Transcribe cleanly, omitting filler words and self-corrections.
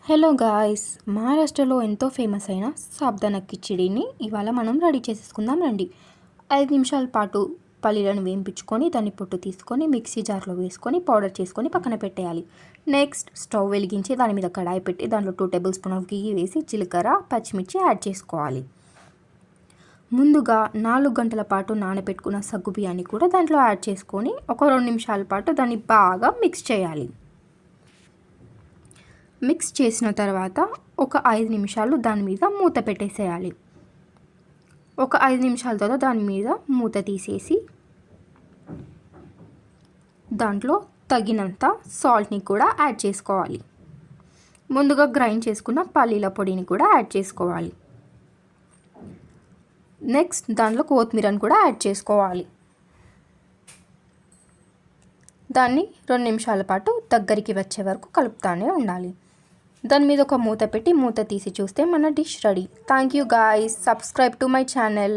Hello guys, మహారాష్ట్రలో ఎంతో famous అయిన సాబ్దానా కిచిడీని ఇవాళ మనం రెడీ చేసేసుకుందాం రండి. 5 నిమిషాల పాటు పల్లీలను వేయించుకొని దాన్ని పొట్టు తీసుకొని మిక్సీ జార్లో వేసుకొని పౌడర్ చేసుకొని పక్కన పెట్టేయాలి. నెక్స్ట్ స్టవ్ వెలిగించి దాని మీద కడాయి పెట్టి దాంట్లో 2 టేబుల్ స్పూన్ ఆఫ్ గీ వేసి జీలకర్ర పచ్చిమిర్చి యాడ్ చేసుకోవాలి. ముందుగా 4 గంటల పాటు నానబెట్టుకున్న సగ్గు బియ్యాన్ని కూడా దాంట్లో యాడ్ చేసుకొని ఒక 2 నిమిషాల పాటు దాన్ని బాగా మిక్స్ చేయాలి. మిక్స్ చేసిన తర్వాత ఒక 5 నిమిషాలు దాని మీద మూత పెట్టేసేయాలి. ఒక 5 నిమిషాల తర్వాత దాని మీద మూత తీసేసి దాంట్లో తగినంత సాల్ట్ని కూడా యాడ్ చేసుకోవాలి. ముందుగా గ్రైండ్ చేసుకున్న పల్లీల పొడిని కూడా యాడ్ చేసుకోవాలి. నెక్స్ట్ దాంట్లో కొత్తిమీరని కూడా యాడ్ చేసుకోవాలి. దాన్ని 2 నిమిషాల పాటు దగ్గరికి వచ్చే వరకు కలుపుతూనే ఉండాలి. దాని మీద ఒక మూత పెట్టి మూత తీసి చూస్తే మన dish ready. Thank you guys, subscribe to my channel.